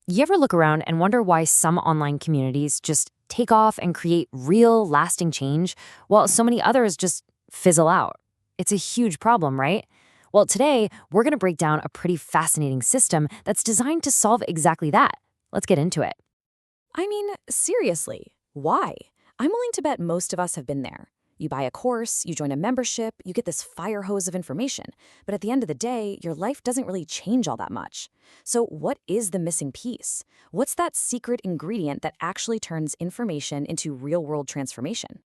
You ever look around and wonder why some online communities just take off and create real, lasting change, while so many others just fizzle out? It's a huge problem, right? Well, today, we're going to break down a pretty fascinating system that's designed to solve exactly that. Let's get into it. I mean, seriously, why? I'm willing to bet most of us have been there. You buy a course, you join a membership, you get this fire hose of information, but at the end of the day, your life doesn't really change all that much. So what is the missing piece? What's that secret ingredient that actually turns information into real-world transformation?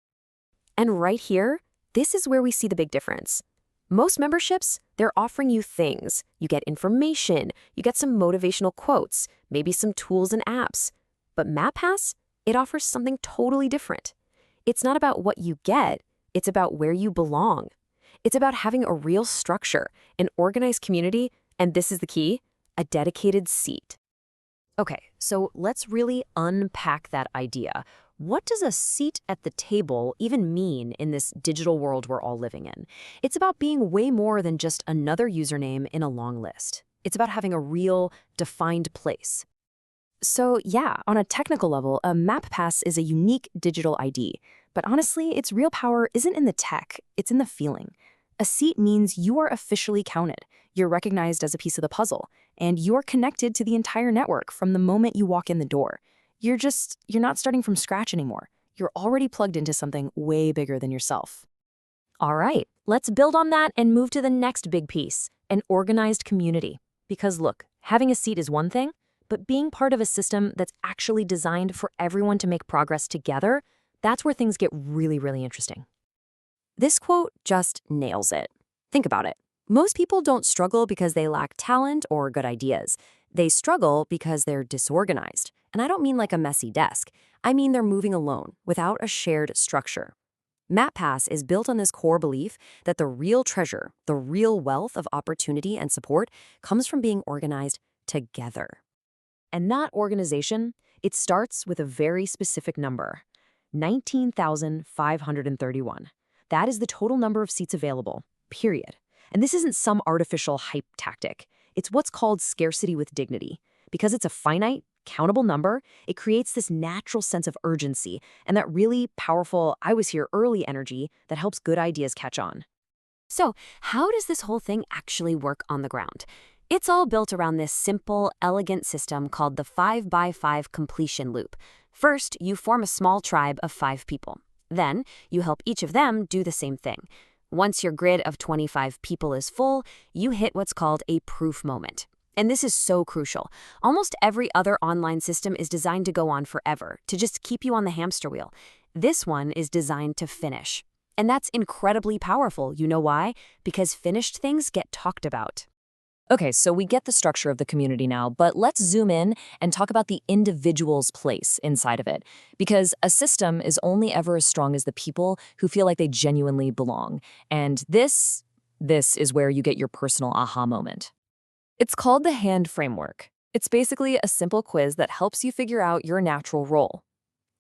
And right here, this is where we see the big difference. Most memberships, they're offering you things. You get information, you get some motivational quotes, maybe some tools and apps. But MapPass, it offers something totally different. It's not about what you get, it's about where you belong. It's about having a real structure, an organized community, and this is the key, a dedicated seat. Okay, so let's really unpack that idea. What does a seat at the table even mean in this digital world we're all living in? It's about being way more than just another username in a long list. It's about having a real, defined place. So yeah, on a technical level, a MapPass is a unique digital ID. But honestly, its real power isn't in the tech, it's in the feeling. A seat means you are officially counted. You're recognized as a piece of the puzzle, and you're connected to the entire network from the moment you walk in the door. You're not starting from scratch anymore. You're already plugged into something way bigger than yourself. All right, let's build on that and move to the next big piece, an organized community. Because look, having a seat is one thing, but being part of a system that's actually designed for everyone to make progress together, that's where things get really, really interesting. This quote just nails it. Think about it. Most people don't struggle because they lack talent or good ideas. They struggle because they're disorganized. And I don't mean like a messy desk. I mean they're moving alone, without a shared structure. MapPass is built on this core belief that the real treasure, the real wealth of opportunity and support comes from being organized together. And that organization, it starts with a very specific number, 19,531. That is the total number of seats available, period. And this isn't some artificial hype tactic. It's what's called scarcity with dignity. Because it's a finite, countable number, it creates this natural sense of urgency and that really powerful, I was here early energy that helps good ideas catch on. So, how does this whole thing actually work on the ground? It's all built around this simple, elegant system called the 5x5 completion loop. First, you form a small tribe of 5 people. Then, you help each of them do the same thing. Once your grid of 25 people is full, you hit what's called a proof moment. And this is so crucial. Almost every other online system is designed to go on forever, to just keep you on the hamster wheel. This one is designed to finish. And that's incredibly powerful. You know why? Because finished things get talked about. Okay, so we get the structure of the community now, but let's zoom in and talk about the individual's place inside of it. Because a system is only ever as strong as the people who feel like they genuinely belong. And this is where you get your personal aha moment. It's called the hand framework. It's basically a simple quiz that helps you figure out your natural role.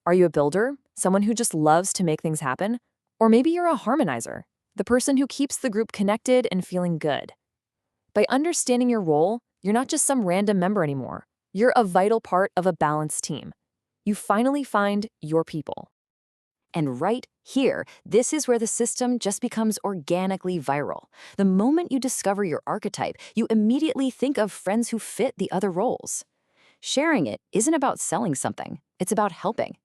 Are you a builder? Someone who just loves to make things happen? Or maybe you're a harmonizer, the person who keeps the group connected and feeling good. By understanding your role, you're not just some random member anymore. You're a vital part of a balanced team. You finally find your people. And right here, this is where the system just becomes organically viral. The moment you discover your archetype, you immediately think of friends who fit the other roles. Sharing it isn't about selling something, it's about helping.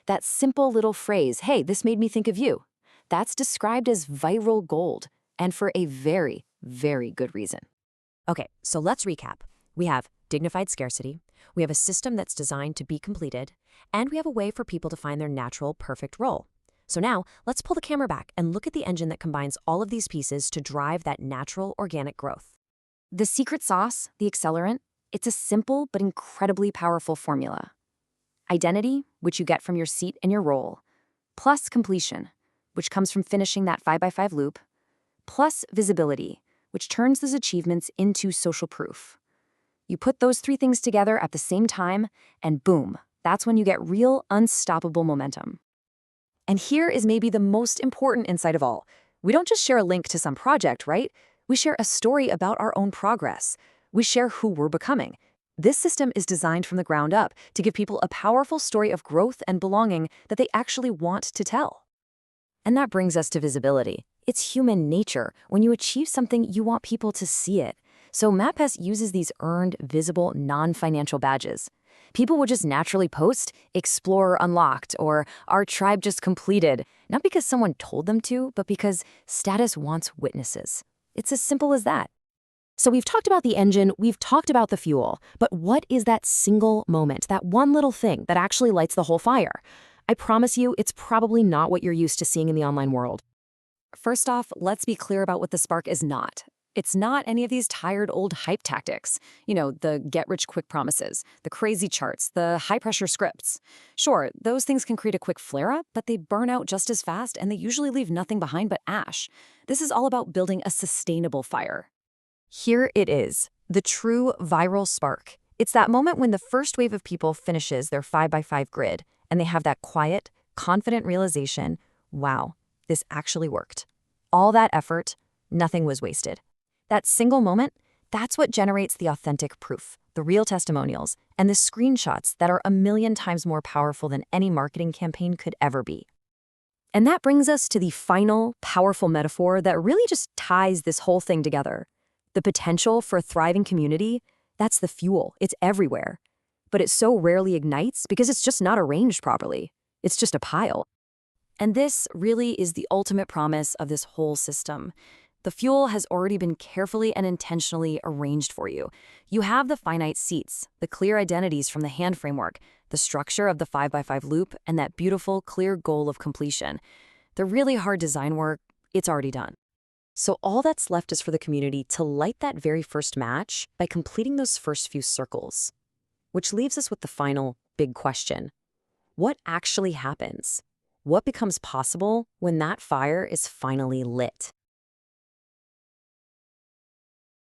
That simple little phrase, "Hey, this made me think of you," that's described as viral gold, and for a very, very good reason. Okay, so let's recap. We have dignified scarcity, we have a system that's designed to be completed, and we have a way for people to find their natural, perfect role. So now, let's pull the camera back and look at the engine that combines all of these pieces to drive that natural, organic growth. The secret sauce, the accelerant, it's a simple but incredibly powerful formula. Identity, which you get from your seat and your role, plus completion, which comes from finishing that 5x5 loop, plus visibility, which turns those achievements into social proof. You put those 3 things together at the same time, and boom, that's when you get real, unstoppable momentum. And here is maybe the most important insight of all. We don't just share a link to some project, right? We share a story about our own progress. We share who we're becoming. This system is designed from the ground up to give people a powerful story of growth and belonging that they actually want to tell. And that brings us to visibility. It's human nature. When you achieve something, you want people to see it. So MapPass uses these earned, visible, non-financial badges. People would just naturally post, "Explorer unlocked," or "Our tribe just completed," not because someone told them to, but because status wants witnesses. It's as simple as that. So we've talked about the engine, we've talked about the fuel, but what is that single moment, that one little thing that actually lights the whole fire? I promise you, it's probably not what you're used to seeing in the online world. First off, let's be clear about what the spark is not. It's not any of these tired old hype tactics. The get-rich-quick promises, the crazy charts, the high-pressure scripts. Sure, those things can create a quick flare-up, but they burn out just as fast and they usually leave nothing behind but ash. This is all about building a sustainable fire. Here it is, the true viral spark. It's that moment when the first wave of people finishes their 5x5 grid and they have that quiet, confident realization, wow, this actually worked. All that effort, nothing was wasted. That single moment, that's what generates the authentic proof, the real testimonials, and the screenshots that are a million times more powerful than any marketing campaign could ever be. And that brings us to the final, powerful metaphor that really just ties this whole thing together. The potential for a thriving community, that's the fuel. It's everywhere. But it so rarely ignites because it's just not arranged properly. It's just a pile. And this really is the ultimate promise of this whole system. The fuel has already been carefully and intentionally arranged for you. You have the finite seats, the clear identities from the hand framework, the structure of the 5x5 loop, and that beautiful, clear goal of completion. The really hard design work, it's already done. So all that's left is for the community to light that very first match by completing those first few circles. Which leaves us with the final big question. What actually happens? What becomes possible when that fire is finally lit?